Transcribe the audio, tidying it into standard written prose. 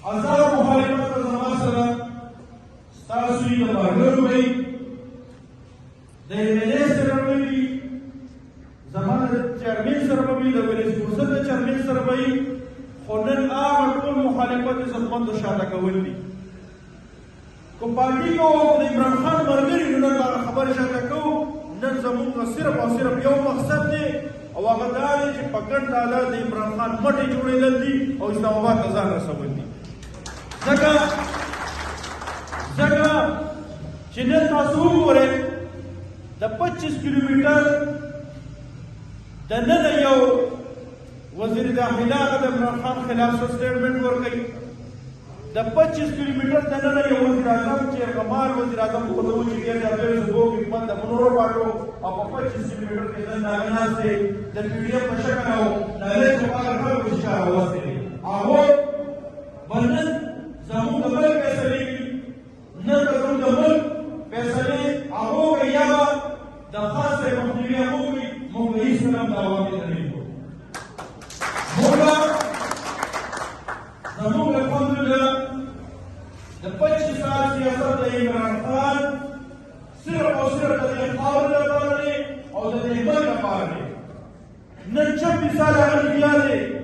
هزار مخالفت ته زما سره ستاسو یې د بارګر وی د MLA سره وی زما د چیرمن سره وی د ویلیز کونسل د چیرمن سره وی خو نن هغه ټول مخالفت یې زغمندو شاته کول دي کو پارټي کو د عمران خان مرګري نن هغه خبره شاته کوو نن زموږ صرف او صرف یو مقصد دی او هغه دا دی چې په ګڼ ډاله د عمران خان مټې جوړېدل دي او اسلام آباد ته ځان رسول دي ځکه چې نن تاسو وګورئ د 25 کیلومیټر دننه یو وزیر داخله هغه د عمران خان خلاف سټیټمنټ ورکوي د 25 کیلومیټر دننه یو وزیر اعظم چې غمال وزیر اعظم په دغه چې ډېر ډېر صوبو کې خپل د منورو پاټو او په 25 کیلومیټر کې دننه ناشته د PDF په شکل او د لیک په اړه خبرې اشاره وسته هغه بلنن زموږ د بل فیصلې نه زموږ د بل فیصلې هغه یا د خاصه مخنیوي هغه موږ یې سلام دا وایي زموږ الحمدلله د 25 سال سیاست د عمران خان صرف او صرف د دې خاورې لپاره دی او د دې ملک لپاره دی نن 26 سال هغه بیا دی